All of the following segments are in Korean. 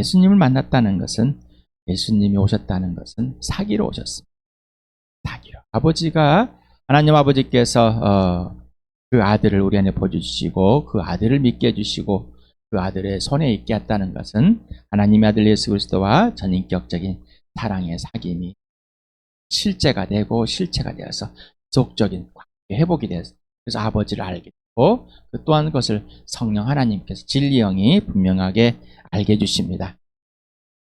예수님을 만났다는 것은, 예수님이 오셨다는 것은 사기로 오셨습니다. 사기로. 하나님 아버지께서 그 아들을 우리 안에 보여주시고 그 아들을 믿게 해주시고 그 아들의 손에 있게 했다는 것은 하나님의 아들 예수 그리스도와 전인격적인 사랑의 사귐이 실제가 되고 실체가 되어서 지속적인 관계 회복이 되어서, 그래서 아버지를 알게 되고 그 또한 그것을 성령 하나님께서 진리 영이 분명하게 알게 해주십니다.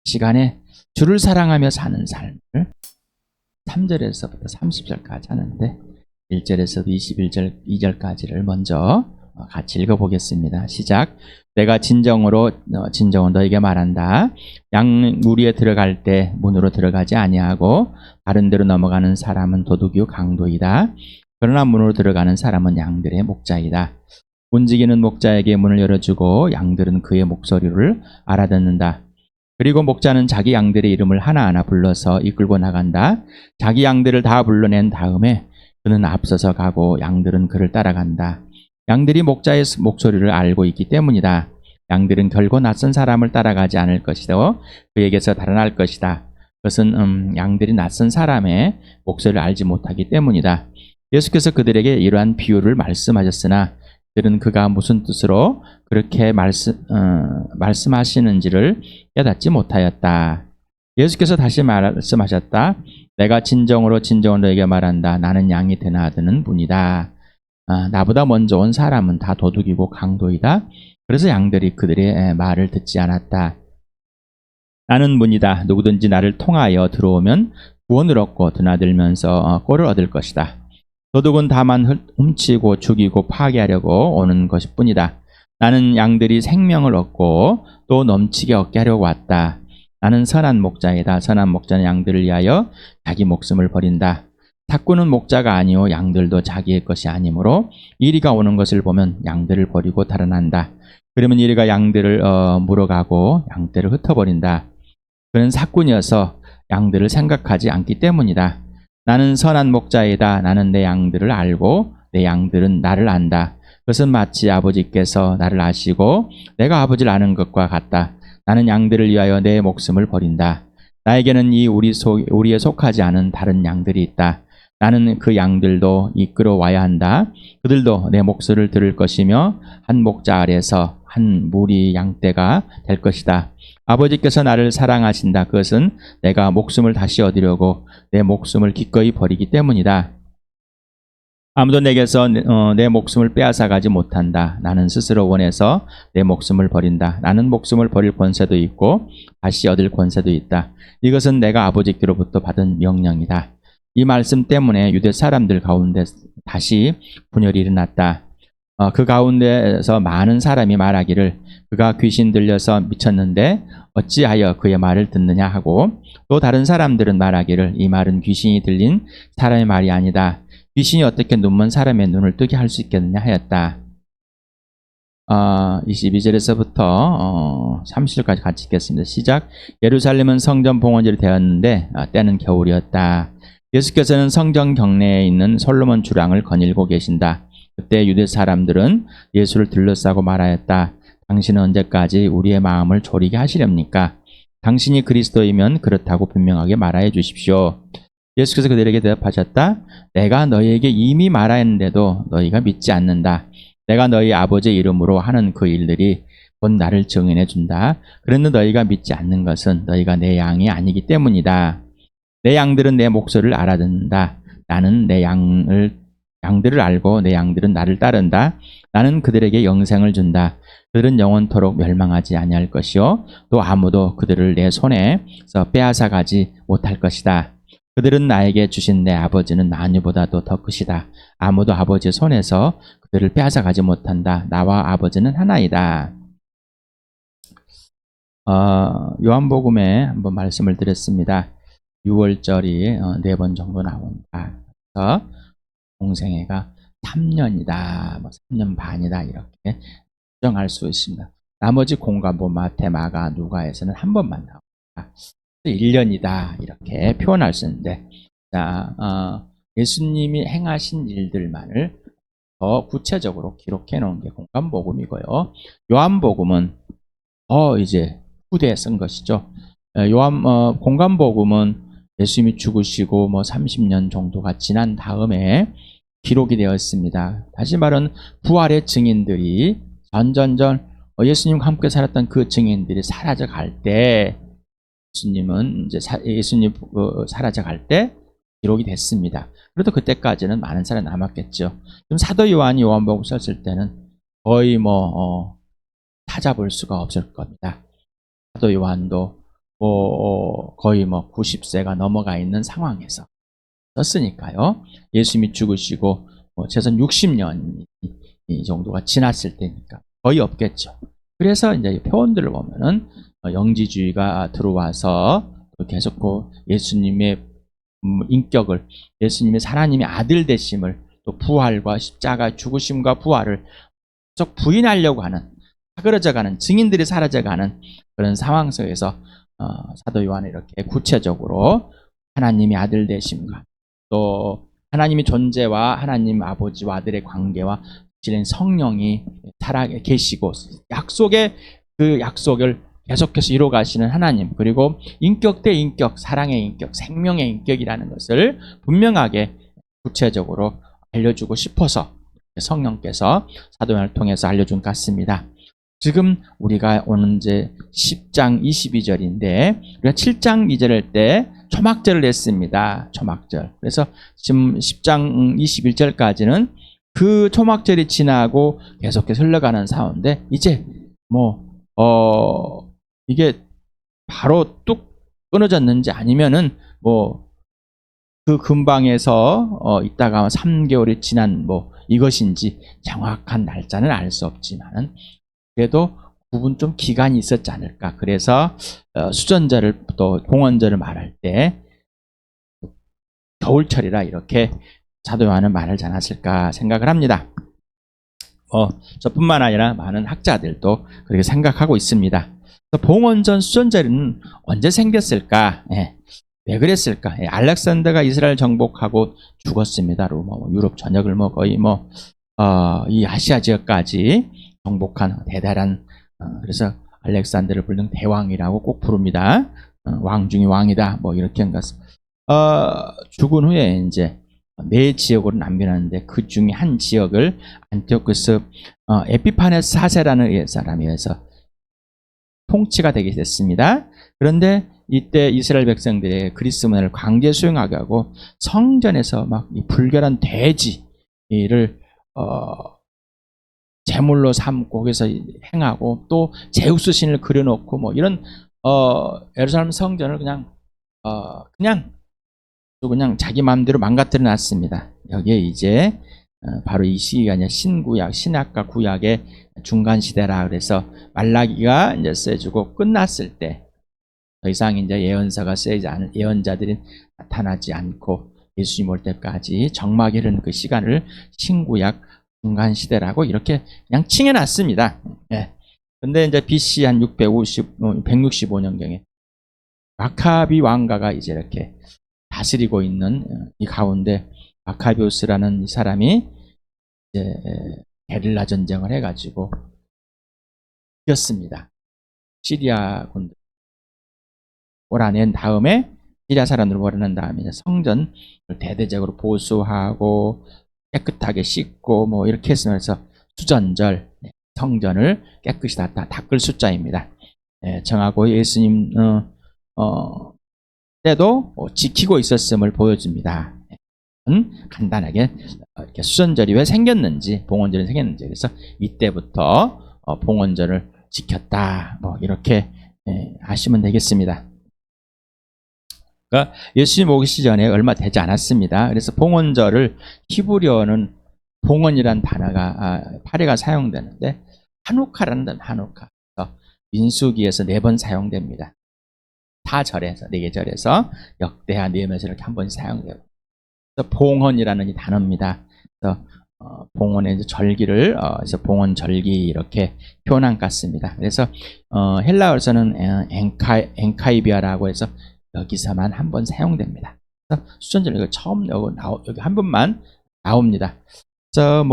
시간에 주를 사랑하며 사는 삶을 3절에서부터 30절까지 하는데 1절에서도 21절, 2절까지를 먼저 같이 읽어보겠습니다. 시작. 내가 진정으로 너에게 말한다. 양무리에 들어갈 때 문으로 들어가지 아니하고 다른 데로 넘어가는 사람은 도둑이요 강도이다. 그러나 문으로 들어가는 사람은 양들의 목자이다. 움직이는 목자에게 문을 열어주고 양들은 그의 목소리를 알아듣는다. 그리고 목자는 자기 양들의 이름을 하나하나 불러서 이끌고 나간다. 자기 양들을 다 불러낸 다음에 그는 앞서서 가고 양들은 그를 따라간다. 양들이 목자의 목소리를 알고 있기 때문이다. 양들은 결코 낯선 사람을 따라가지 않을 것이다. 그에게서 달아날 것이다. 그것은 양들이 낯선 사람의 목소리를 알지 못하기 때문이다. 예수께서 그들에게 이러한 비유를 말씀하셨으나 그들은 그가 무슨 뜻으로 그렇게 말씀하시는지를 깨닫지 못하였다. 예수께서 다시 말씀하셨다. 내가 진정으로 너에게 말한다. 나는 양이 되나드는 분이다. 나보다 먼저 온 사람은 다 도둑이고 강도이다. 그래서 양들이 그들의 말을 듣지 않았다. 나는 문이다. 누구든지 나를 통하여 들어오면 구원을 얻고 드나들면서 꼴을 얻을 것이다. 도둑은 다만 훔치고 죽이고 파괴하려고 오는 것뿐이다. 나는 양들이 생명을 얻고 또 넘치게 얻게 하려고 왔다. 나는 선한 목자이다. 선한 목자는 양들을 위하여 자기 목숨을 버린다. 삭구는 목자가 아니요 양들도 자기의 것이 아니므로 이리가 오는 것을 보면 양들을 버리고 달아난다. 그러면 이리가 양들을 물어가고 양떼를 흩어버린다. 그는 삭군이어서 양들을 생각하지 않기 때문이다. 나는 선한 목자이다. 나는 내 양들을 알고 내 양들은 나를 안다. 그것은 마치 아버지께서 나를 아시고 내가 아버지를 아는 것과 같다. 나는 양들을 위하여 내 목숨을 버린다. 나에게는 우리에 속하지 않은 다른 양들이 있다. 나는 그 양들도 이끌어와야 한다. 그들도 내 목소리를 들을 것이며 한 목자 아래서 한 무리 양떼가 될 것이다. 아버지께서 나를 사랑하신다. 그것은 내가 목숨을 다시 얻으려고 내 목숨을 기꺼이 버리기 때문이다. 아무도 내게서 내 목숨을 빼앗아가지 못한다. 나는 스스로 원해서 내 목숨을 버린다. 나는 목숨을 버릴 권세도 있고 다시 얻을 권세도 있다. 이것은 내가 아버지께로부터 받은 명령이다. 이 말씀 때문에 유대 사람들 가운데 다시 분열이 일어났다. 그 가운데서 많은 사람이 말하기를 그가 귀신 들려서 미쳤는데 어찌하여 그의 말을 듣느냐 하고, 또 다른 사람들은 말하기를 이 말은 귀신이 들린 사람의 말이 아니다. 귀신이 어떻게 눈먼 사람의 눈을 뜨게 할 수 있겠느냐 하였다. 22절에서부터 30절까지 같이 읽겠습니다. 시작. 예루살렘은 성전 봉헌절이 되었는데 때는 겨울이었다. 예수께서는 성전 경내에 있는 솔로몬 주랑을 거닐고 계신다. 그때 유대 사람들은 예수를 둘러싸고 말하였다. 당신은 언제까지 우리의 마음을 졸이게 하시렵니까? 당신이 그리스도이면 그렇다고 분명하게 말하여 주십시오. 예수께서 그들에게 대답하셨다. 내가 너희에게 이미 말하였는데도 너희가 믿지 않는다. 내가 너희 아버지의 이름으로 하는 그 일들이 곧 나를 증인해 준다. 그런데 너희가 믿지 않는 것은 너희가 내 양이 아니기 때문이다. 내 양들은 내 목소리를 알아듣는다. 나는 내 양들을 알고 내 양들은 나를 따른다. 나는 그들에게 영생을 준다. 그들은 영원토록 멸망하지 아니할 것이요 또 아무도 그들을 내 손에서 빼앗아가지 못할 것이다. 그들은 나에게 주신 내 아버지는 나누보다도 더 크시다. 아무도 아버지의 손에서 그들을 빼앗아가지 못한다. 나와 아버지는 하나이다. 요한복음에 한번 말씀을 드렸습니다. 6월절이 4번 정도 나온다. 그래서 공생애가 3년이다, 3년 반이다 이렇게 정할 수 있습니다. 나머지 공관보, 마태, 마가, 누가에서는 한 번만 나옵니다. 1년이다 이렇게 표현할 수 있는데, 예수님이 행하신 일들만을 더 구체적으로 기록해 놓은 게 공관복음이고요. 요한복음은 이제 후대에 쓴 것이죠. 공관복음은 예수님이 죽으시고 30년 정도가 지난 다음에 기록이 되었습니다. 다시 말하면 부활의 증인들이 전전전 예수님과 함께 살았던 그 증인들이 사라져 갈 때 예수님은 이제 예수님 사라져 갈 때 기록이 됐습니다. 그래도 그때까지는 많은 사람이 남았겠죠. 지금 사도 요한이 요한복음 썼을 때는 거의 찾아볼 수가 없을 겁니다. 사도 요한도 거의 90세가 넘어가 있는 상황에서 썼으니까요. 예수님이 죽으시고 최소한 60년 이 정도가 지났을 때니까 거의 없겠죠. 그래서 이제 표현들을 보면은 영지주의가 들어와서 계속 예수님의 인격을, 예수님의 하나님의 아들 되심을, 또 부활과 십자가 죽으심과 부활을 계속 부인하려고 하는, 사그러져가는, 증인들이 사라져가는 그런 상황 속에서 사도 요한은 이렇게 구체적으로 하나님의 아들 되심과 또 하나님의 존재와 하나님 아버지와 아들의 관계와 진행 성령이 살아 계시고 그 약속을 계속해서 이루어가시는 하나님, 그리고 인격 대 인격, 사랑의 인격, 생명의 인격이라는 것을 분명하게 구체적으로 알려주고 싶어서 성령께서 사도 요한을 통해서 알려준 것 같습니다. 지금 우리가 오는 이제 10장 22절인데 우리가 7장 2절일 때 초막절을 했습니다. 초막절. 그래서 지금 10장 21절까지는 그 초막절이 지나고 계속해서 흘러가는 상황인데 이제 이게 바로 뚝 끊어졌는지 아니면은 그 근방에서 있다가 3개월이 지난 이것인지 정확한 날짜는 알 수 없지만은 그래도 구분 좀 기간이 있었지 않을까. 그래서 수전절을 또 봉헌절을 말할 때 겨울철이라 이렇게 사도 요한은 말하지 않았을까 생각을 합니다. 저뿐만 아니라 많은 학자들도 그렇게 생각하고 있습니다. 봉헌전 수전절은 언제 생겼을까? 왜 그랬을까? 알렉산더가 이스라엘 정복하고 죽었습니다. 로마, 유럽 전역을 거의 이 아시아 지역까지 정복한 대단한 그래서 알렉산더를 부르는 대왕이라고 꼭 부릅니다. 왕 중의 왕이다. 이렇게 한 것 같습니다. 죽은 후에 이제 4지역으로 남겨놨는데 그 중에 한 지역을 안티오쿠스 에피파네스 4세라는 사람이 해서 통치가 되게 됐습니다. 그런데 이때 이스라엘 백성들의 그리스 문화를 강제 수용하게 하고 성전에서 막 이 불결한 돼지를 제물로 삼고 거기서 행하고 또 제우스 신을 그려놓고 이런 예루살렘 성전을 그냥 자기 마음대로 망가뜨려 놨습니다. 여기에 이제 바로 이 시기가 이제 신구약, 신약과 구약의 중간 시대라 그래서 말라기가 이제 쓰여지고 끝났을 때 더 이상 이제 예언서가 쓰이지 않은 예언자들이 나타나지 않고 예수님 올 때까지 정막이 흐르는 그 시간을 신구약 중간 시대라고 이렇게 그냥 칭해놨습니다. 근데 이제 BC 한 165년경에 마카비 왕가가 이제 이렇게 다스리고 있는 이 가운데 마카비오스라는 이 사람이 이제 게릴라 전쟁을 해가지고 이겼습니다. 시리아 군들 몰아낸 다음에 시리아 사람들을 몰아낸 다음에 성전을 대대적으로 보수하고 깨끗하게 씻고 이렇게 했으면서 수전절 성전을 깨끗이 다 닦을 숫자입니다. 정하고 예수님 때도 지키고 있었음을 보여줍니다. 간단하게 이렇게 수전절이 왜 생겼는지, 봉헌절이 생겼는지, 그래서 이때부터 봉헌절을 지켰다. 이렇게 아시면 되겠습니다. 그러니까 예수님 오기 전에 얼마 되지 않았습니다. 그래서 봉헌절을 히브리어는 봉헌이라는 단어가 파리가 사용되는데 하누카라는 단어, 하누카. 민수기에서 4번 사용됩니다. 4절에서 4개 절에서 역대하 느헤미야서 이렇게 한 번 사용되고 봉헌이라는 이 단어입니다. 그래서 봉헌의 절기를 그래서 봉헌절기 이렇게 표현한 것 같습니다. 그래서 헬라어에서는 엔카이비아라고 해서 여기서만 한 번 사용됩니다. 그래서 수전절 이거 처음 여기 한 번만 나옵니다. 그래서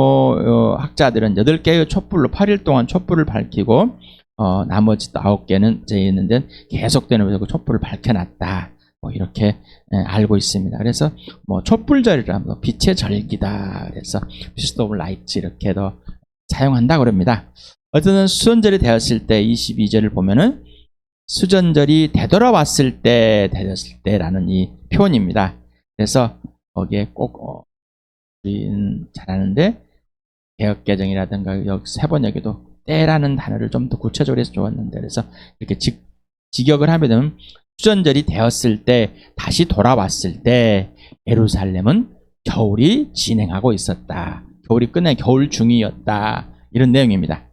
학자들은 8개의 촛불로 8일 동안 촛불을 밝히고 나머지 9개는 이제 있는데 계속되는 촛불을 밝혀놨다. 이렇게 알고 있습니다. 그래서 촛불절이라 빛의 절기다. 그래서 Feast of Lights 이렇게도 사용한다 그럽니다. 어쨌든 수전절이 되었을 때 22절을 보면은 수전절이 되돌아왔을 때라는 이 표현입니다. 그래서 거기에 꼭 우리는 잘 아는데 개역개정이라든가 여기 세번역에도 때라는 단어를 좀 더 구체적으로 해서 좋았는데, 그래서 이렇게 직역을 하게 되면 수전절이 되었을 때, 다시 돌아왔을 때 예루살렘은 겨울이 진행하고 있었다. 겨울이 끝내 겨울 중이었다. 이런 내용입니다.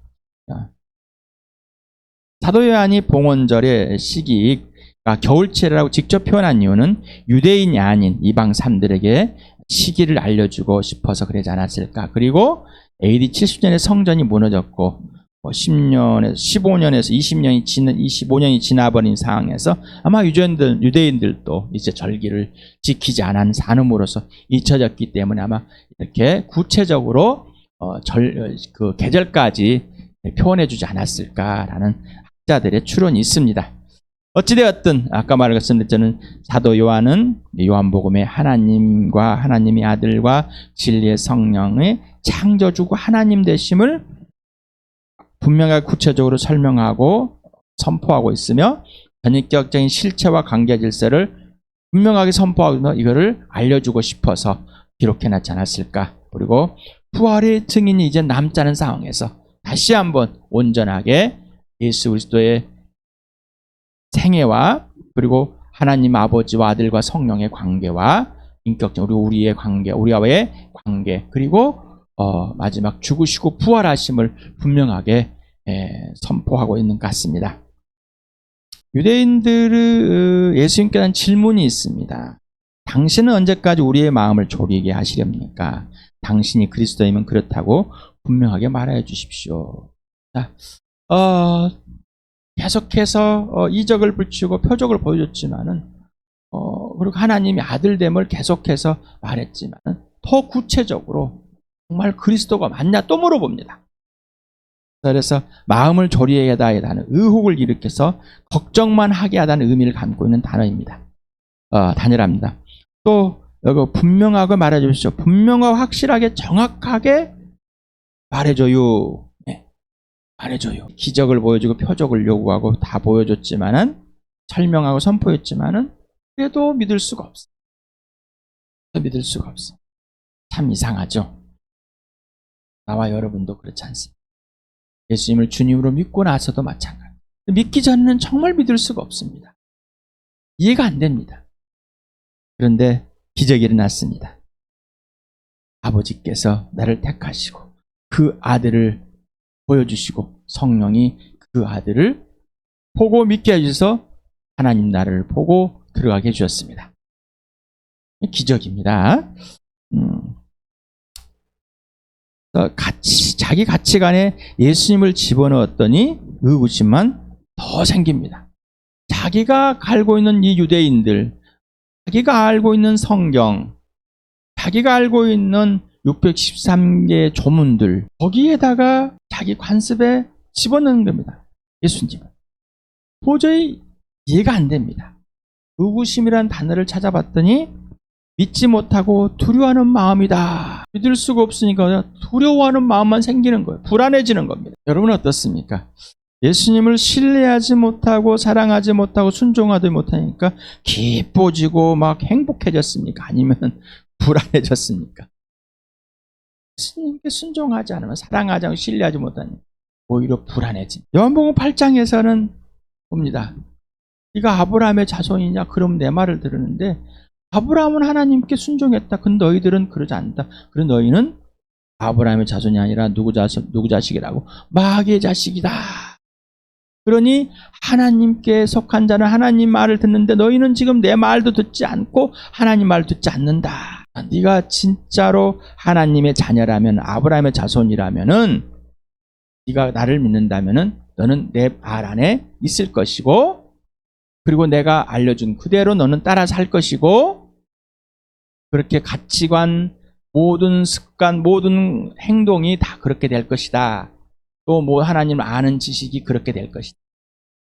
사도 요한이 봉헌절의 시기가 겨울철이라고 직접 표현한 이유는 유대인이 아닌 이방 사람들에게 시기를 알려주고 싶어서 그러지 않았을까. 그리고 AD 70년에 성전이 무너졌고 10년에서 15년에서 25년이 지나버린 상황에서 아마 유대인들도 이제 절기를 지키지 않음으로써 잊혀졌기 때문에 아마 이렇게 구체적으로 그 계절까지 표현해주지 않았을까라는 학자들의 추론이 있습니다. 어찌되었든 아까 말했던 저는 사도 요한은 요한복음에 하나님과 하나님의 아들과 진리의 성령의 창조주고 하나님 되심을 분명하게 구체적으로 설명하고 선포하고 있으며 전인격적인 실체와 관계 질서를 분명하게 선포하고 이거를 알려주고 싶어서 기록해놨지 않았을까. 그리고 부활의 증인이 이제 남지 않은 상황에서 다시 한번 온전하게 예수 그리스도의 생애와 그리고 하나님 아버지와 아들과 성령의 관계와 인격적 우리의 관계, 우리와의 관계, 그리고 마지막 죽으시고 부활하심을 분명하게 선포하고 있는 것 같습니다. 유대인들은 예수님께 한 질문이 있습니다. 당신은 언제까지 우리의 마음을 졸이게 하시렵니까? 당신이 그리스도이면 그렇다고 분명하게 말해 주십시오. 자, 계속해서 이적을 붙이고 표적을 보여줬지만은 그리고 하나님이 아들됨을 계속해서 말했지만은 더 구체적으로 정말 그리스도가 맞냐 또 물어봅니다. 그래서 마음을 졸이게 하다는 의혹을 일으켜서 걱정만 하게 하다는 의미를 담고 있는 단어입니다. 단어랍니다. 또 여기 분명하게 말해 주십시오. 분명하고 확실하게 정확하게 말해줘요. 말해줘요. 기적을 보여주고 표적을 요구하고 다 보여줬지만은 설명하고 선포했지만은 그래도 믿을 수가 없어. 믿을 수가 없어. 참 이상하죠. 나와 여러분도 그렇지 않습니까? 예수님을 주님으로 믿고 나서도 마찬가지. 믿기 전에는 정말 믿을 수가 없습니다. 이해가 안 됩니다. 그런데 기적이 일어났습니다. 아버지께서 나를 택하시고 그 아들을 보여주시고 성령이 그 아들을 보고 믿게 해주셔서 하나님 나라를 보고 들어가게 해주셨습니다. 기적입니다. 자기 가치관에 예수님을 집어넣었더니 의구심만 더 생깁니다. 자기가 알고 있는 이 유대인들, 자기가 알고 있는 성경, 자기가 알고 있는 613개의 조문들, 거기에다가 자기 관습에 집어넣는 겁니다. 예수님은. 도저히 이해가 안 됩니다. 의구심이라는 단어를 찾아봤더니 믿지 못하고 두려워하는 마음이다. 믿을 수가 없으니까 두려워하는 마음만 생기는 거예요. 불안해지는 겁니다. 여러분 어떻습니까? 예수님을 신뢰하지 못하고 사랑하지 못하고 순종하지 못하니까 기뻐지고 막 행복해졌습니까? 아니면 불안해졌습니까? 예수님께 순종하지 않으면 사랑하지 않고 신뢰하지 못하니까 오히려 불안해집니다. 요한복음 8장에서는 봅니다. 네가 아브라함의 자손이냐? 그럼 내 말을 들으는데 아브라함은 하나님께 순종했다. 근데 너희들은 그러지 않는다. 그래 너희는 아브라함의 자손이 아니라 누구 자식이라고? 마귀의 자식이다. 그러니 하나님께 속한 자는 하나님 말을 듣는데 너희는 지금 내 말도 듣지 않고 하나님 말을 듣지 않는다. 네가 진짜로 하나님의 자녀라면 아브라함의 자손이라면은 네가 나를 믿는다면은 너는 내 말 안에 있을 것이고 그리고 내가 알려준 그대로 너는 따라 살 것이고 그렇게 가치관, 모든 습관, 모든 행동이 다 그렇게 될 것이다. 또 뭐 하나님을 아는 지식이 그렇게 될 것이다.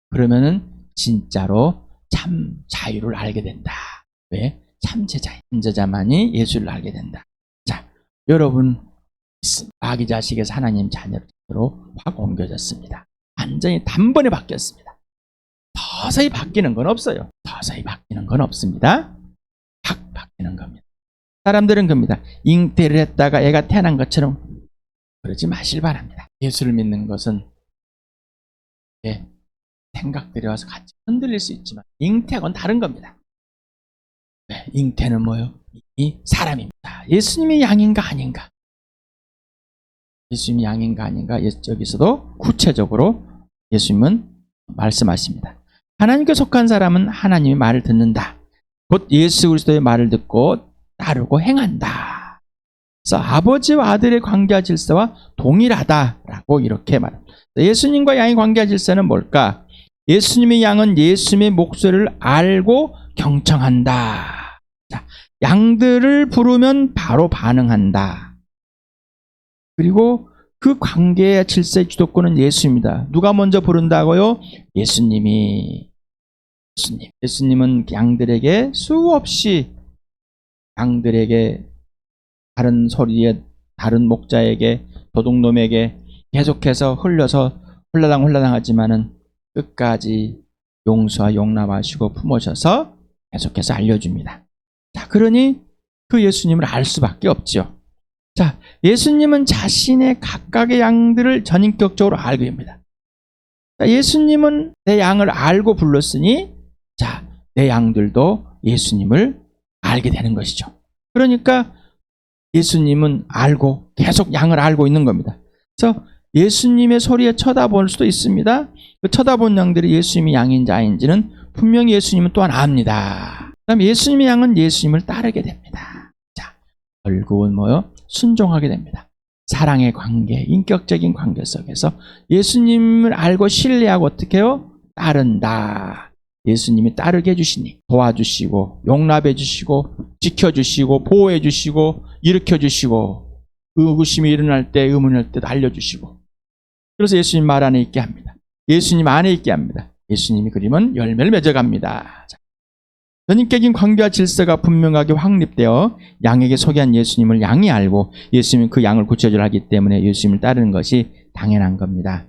그러면은 진짜로 참 자유를 알게 된다. 왜? 참제자만이 예수를 알게 된다. 자, 여러분 마귀 자식에서 하나님 자녀로 확 옮겨졌습니다. 완전히 단번에 바뀌었습니다. 서서히 바뀌는 건 없어요. 서서히 바뀌는 건 없습니다. 확 바뀌는 겁니다. 사람들은 겁니다. 잉태를 했다가 애가 태어난 것처럼 그러지 마실 바랍니다. 예수를 믿는 것은 생각들이 와서 같이 흔들릴 수 있지만 잉태하고는 다른 겁니다. 잉태는 뭐예요? 이 사람입니다. 예수님이 양인가 아닌가? 예수님이 양인가 아닌가? 여기서도 구체적으로 예수님은 말씀하십니다. 하나님께 속한 사람은 하나님의 말을 듣는다. 곧 예수 그리스도의 말을 듣고 따르고 행한다. 그래서 아버지와 아들의 관계와 질서와 동일하다라고 이렇게 말합니다. 예수님과 양의 관계와 질서는 뭘까? 예수님의 양은 예수님의 목소리를 알고 경청한다. 자, 양들을 부르면 바로 반응한다. 그리고 그 관계의 질서의 주도권은 예수입니다. 누가 먼저 부른다고요? 예수님은 양들에게 수없이 양들에게 다른 소리에 다른 목자에게 도둑놈에게 계속해서 흘려서 홀라당 하지만은 끝까지 용서와 용납하시고 품으셔서 계속해서 알려줍니다. 자, 그러니 그 예수님을 알 수밖에 없죠. 자, 예수님은 자신의 각각의 양들을 전인격적으로 알고 있습니다. 자, 예수님은 내 양을 알고 불렀으니 자, 내 양들도 예수님을 알게 되는 것이죠. 그러니까 예수님은 알고 계속 양을 알고 있는 겁니다. 그래서 예수님의 소리에 쳐다볼 수도 있습니다. 그 쳐다본 양들이 예수님이 양인지 아닌지는 분명히 예수님은 또한 압니다. 그다음에 예수님의 양은 예수님을 따르게 됩니다. 자, 결국은 뭐요? 순종하게 됩니다. 사랑의 관계, 인격적인 관계 속에서 예수님을 알고 신뢰하고 어떻게 해요? 따른다. 예수님이 따르게 해주시니 도와주시고 용납해 주시고 지켜주시고 보호해 주시고 일으켜 주시고 의구심이 일어날 때 의문할 때도 알려주시고 그래서 예수님 말 안에 있게 합니다. 예수님 안에 있게 합니다. 예수님이 그리면 열매를 맺어갑니다. 전인격인 관계와 질서가 분명하게 확립되어 양에게 소개한 예수님을 양이 알고 예수님은 그 양을 구체적으로 하기 때문에 예수님을 따르는 것이 당연한 겁니다.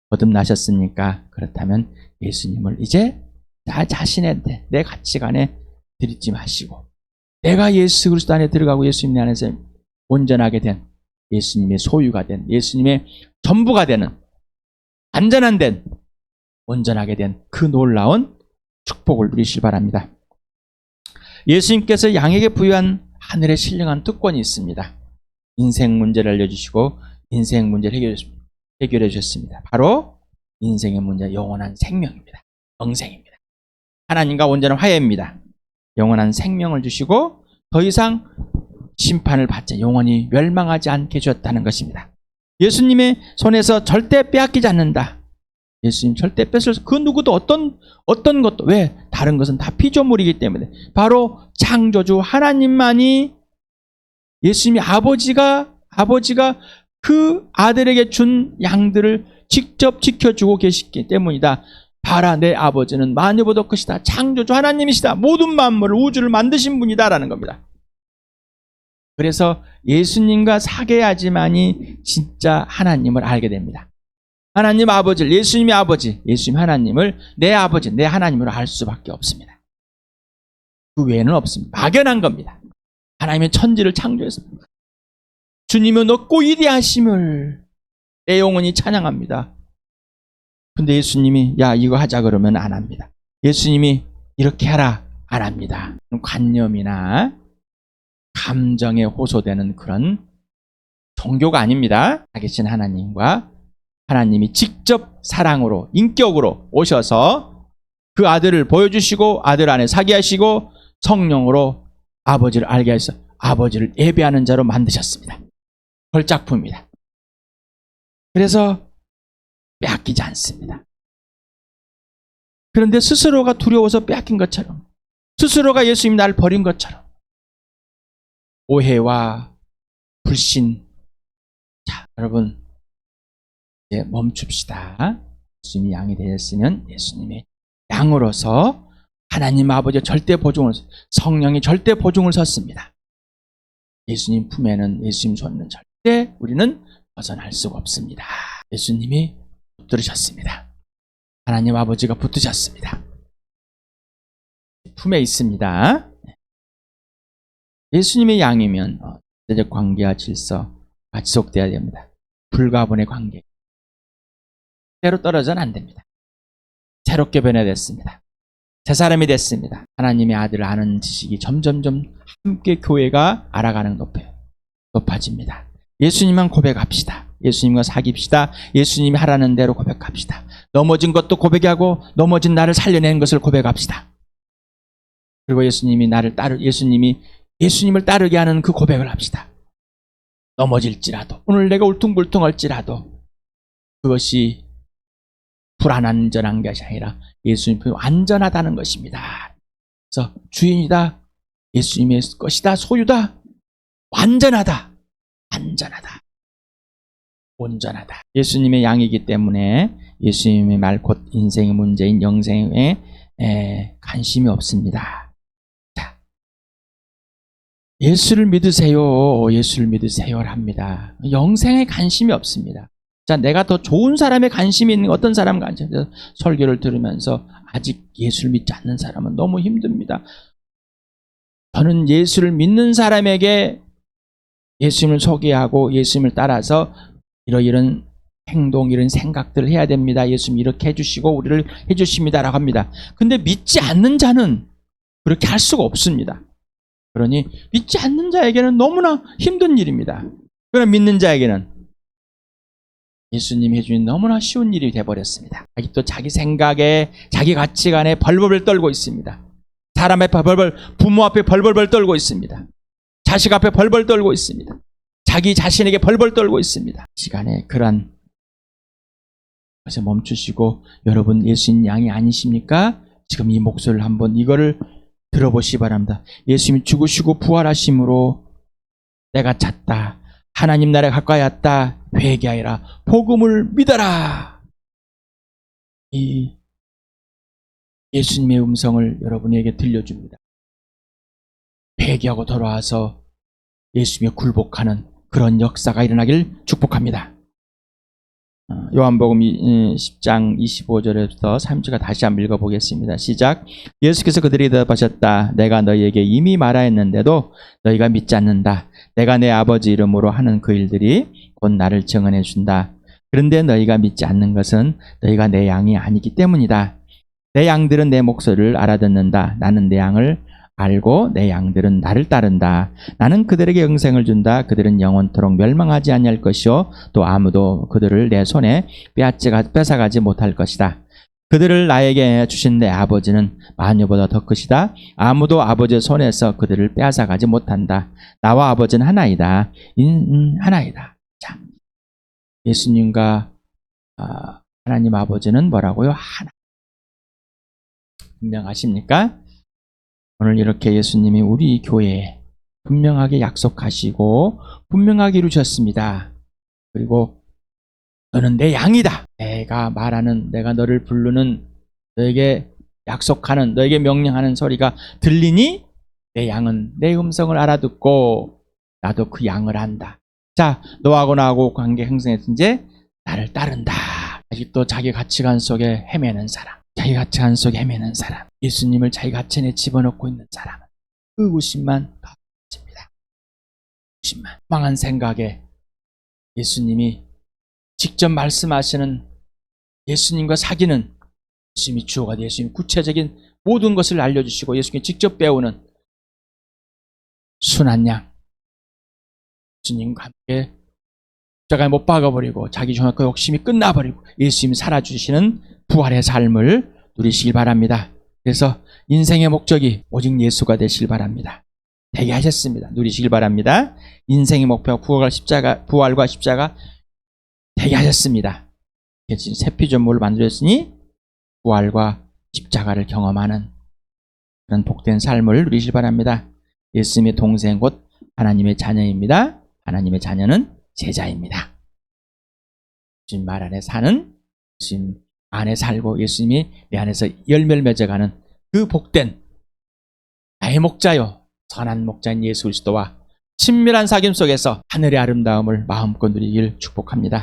거듭나셨으니까 그렇다면 예수님을 이제 나 자신의 내 가치관에 들이지 마시고 내가 예수 그리스도 안에 들어가고 예수님 안에서 온전하게 된 예수님의 소유가 된 예수님의 전부가 되는 안전한 된 온전하게 된 그 놀라운 축복을 누리시기 바랍니다. 예수님께서 양에게 부여한 하늘의 신령한 특권이 있습니다. 인생 문제를 알려주시고 인생 문제를 해결해 주셨습니다. 바로 인생의 문제 영원한 생명입니다. 영생입니다. 하나님과 온전한 화해입니다. 영원한 생명을 주시고 더 이상 심판을 받지 영원히 멸망하지 않게 주셨다는 것입니다. 예수님의 손에서 절대 빼앗기지 않는다. 예수님 절대 뺏을 그 누구도 어떤 것도 왜 다른 것은 다 피조물이기 때문에 바로 창조주 하나님만이 예수님이 아버지가 그 아들에게 준 양들을 직접 지켜주고 계시기 때문이다. 봐라 내 아버지는 만유보다 크시다. 창조주 하나님이시다. 모든 만물을 우주를 만드신 분이다라는 겁니다. 그래서 예수님과 사귀어야지만이 진짜 하나님을 알게 됩니다. 하나님 아버지를 예수님의 아버지, 예수님 하나님을 내 아버지, 내 하나님으로 알 수밖에 없습니다. 그 외에는 없습니다. 막연한 겁니다. 하나님의 천지를 창조했습니다. 주님은 높고 위대하심을 내 영혼이 찬양합니다. 근데 예수님이 야 이거 하자 그러면 안 합니다. 예수님이 이렇게 하라 안 합니다. 관념이나 감정에 호소되는 그런 종교가 아닙니다. 계신 하나님과 하나님이 직접 사랑으로 인격으로 오셔서 그 아들을 보여주시고 아들 안에 사게 하시고 성령으로 아버지를 알게 하셔서 아버지를 예배하는 자로 만드셨습니다. 걸작품입니다. 그래서 빼앗기지 않습니다. 그런데 스스로가 두려워서 빼앗긴 것처럼 스스로가 예수님이 나를 버린 것처럼 오해와 불신 자 여러분 이제 멈춥시다. 예수님이 양이 되셨으면 예수님의 양으로서 하나님 아버지의 절대 보증을, 성령의 절대 보증을 섰습니다. 예수님 품에는, 예수님 손에는 절대 우리는 벗어날 수가 없습니다. 예수님이 붙들으셨습니다. 하나님 아버지가 붙드셨습니다. 품에 있습니다. 예수님의 양이면 대적 관계와 질서가 지속돼야 됩니다. 불가분의 관계. 때로 떨어져는 안 됩니다. 새롭게 변화됐습니다. 새 사람이 됐습니다. 하나님의 아들을 아는 지식이 점점점 함께 교회가 알아가는 높아집니다. 예수님만 고백합시다. 예수님과 사귀읍시다. 예수님이 하라는 대로 고백합시다. 넘어진 것도 고백하고 넘어진 나를 살려내는 것을 고백합시다. 그리고 예수님을 따르게 하는 그 고백을 합시다. 넘어질지라도, 오늘 내가 울퉁불퉁할지라도 그것이 불안전한 것이 아니라 예수님 품이 안전하다는 것입니다. 그래서 주인이다, 예수님의 것이다, 소유다, 완전하다, 안전하다, 온전하다. 예수님의 양이기 때문에 예수님의 말, 곧 인생의 문제인 영생에 관심이 없습니다. 자, 예수를 믿으세요, 예수를 믿으세요를 합니다. 영생에 관심이 없습니다. 자, 내가 더 좋은 사람에 관심이 있는 어떤 사람 관심, 설교를 들으면서 아직 예수를 믿지 않는 사람은 너무 힘듭니다. 저는 예수를 믿는 사람에게 예수님을 소개하고 예수님을 따라서 이런 행동, 이런 생각들을 해야 됩니다. 예수님 이렇게 해주시고 우리를 해주십니다라고 합니다. 근데 믿지 않는 자는 그렇게 할 수가 없습니다. 그러니 믿지 않는 자에게는 너무나 힘든 일입니다. 그러나 믿는 자에게는 예수님이 해주는 너무나 쉬운 일이 되어버렸습니다. 아직도 자기 생각에, 자기 가치관에 벌벌 떨고 있습니다. 사람 앞에 벌벌, 부모 앞에 벌벌 떨고 있습니다. 자식 앞에 벌벌 떨고 있습니다. 자기 자신에게 벌벌 떨고 있습니다. 시간에 그런 것에 멈추시고, 여러분 예수님 양이 아니십니까? 지금 이 목소리를 한번 이거를 들어보시기 바랍니다. 예수님이 죽으시고 부활하심으로 내가 찾다, 하나님 나라에 가까이 왔다, 회개하여라, 복음을 믿어라. 이 예수님의 음성을 여러분에게 들려줍니다. 회개하고 돌아와서 예수님에 굴복하는 그런 역사가 일어나길 축복합니다. 요한복음 10장 25절에서 30절 다시 한번 읽어보겠습니다. 시작. 예수께서 그들에게 대답하셨다. 내가 너희에게 이미 말하였는데도 너희가 믿지 않는다. 내가 내 아버지 이름으로 하는 그 일들이 곧 나를 증언해 준다. 그런데 너희가 믿지 않는 것은 너희가 내 양이 아니기 때문이다. 내 양들은 내 목소리를 알아듣는다. 나는 내 양을 알고 내 양들은 나를 따른다. 나는 그들에게 영생을 준다. 그들은 영원토록 멸망하지 아니할 것이요 또 아무도 그들을 내 손에 뺏어가지 못할 것이다. 그들을 나에게 주신 내 아버지는 마녀보다 더 크시다. 아무도 아버지의 손에서 그들을 빼앗아가지 못한다. 나와 아버지는 하나이다. 하나이다. 자, 예수님과 하나님 아버지는 뭐라고요? 하나. 분명하십니까? 오늘 이렇게 예수님이 우리 교회에 분명하게 약속하시고 분명하게 이루셨습니다. 그리고 너는 내 양이다. 내가 말하는, 내가 너를 부르는, 너에게 약속하는, 너에게 명령하는 소리가 들리니 내 양은 내 음성을 알아듣고 나도 그 양을 안다. 자, 너하고 나하고 관계 형성해서 이제 나를 따른다. 아직도 자기 가치관 속에 헤매는 사람, 자기 가치관 속에 헤매는 사람, 예수님을 자기 가치관에 집어넣고 있는 사람은 의구심만 더 커집니다. 의구심만, 망한 생각에 예수님이 직접 말씀하시는, 예수님과 사귀는, 예수님이 주어가 되어 예수님 구체적인 모든 것을 알려주시고 예수님이 직접 배우는 순한 양, 예수님과 함께 십자가에 못 박아버리고 자기 정확한 욕심이 끝나버리고 예수님이 살아주시는 부활의 삶을 누리시길 바랍니다. 그래서 인생의 목적이 오직 예수가 되시길 바랍니다. 되게 하셨습니다. 누리시길 바랍니다. 인생의 목표가 부활과 십자가 되게 하셨습니다. 새 피조물을 만들었으니 부활과 십자가를 경험하는 그런 복된 삶을 누리시길 바랍니다. 예수님의 동생 곧 하나님의 자녀입니다. 하나님의 자녀는 제자입니다. 예수님 말 안에 사는, 예수님 안에 살고 예수님이 내 안에서 열매를 맺어가는 그 복된 나의 목자요 선한 목자인 예수 그리스도와 친밀한 사귐 속에서 하늘의 아름다움을 마음껏 누리길 축복합니다.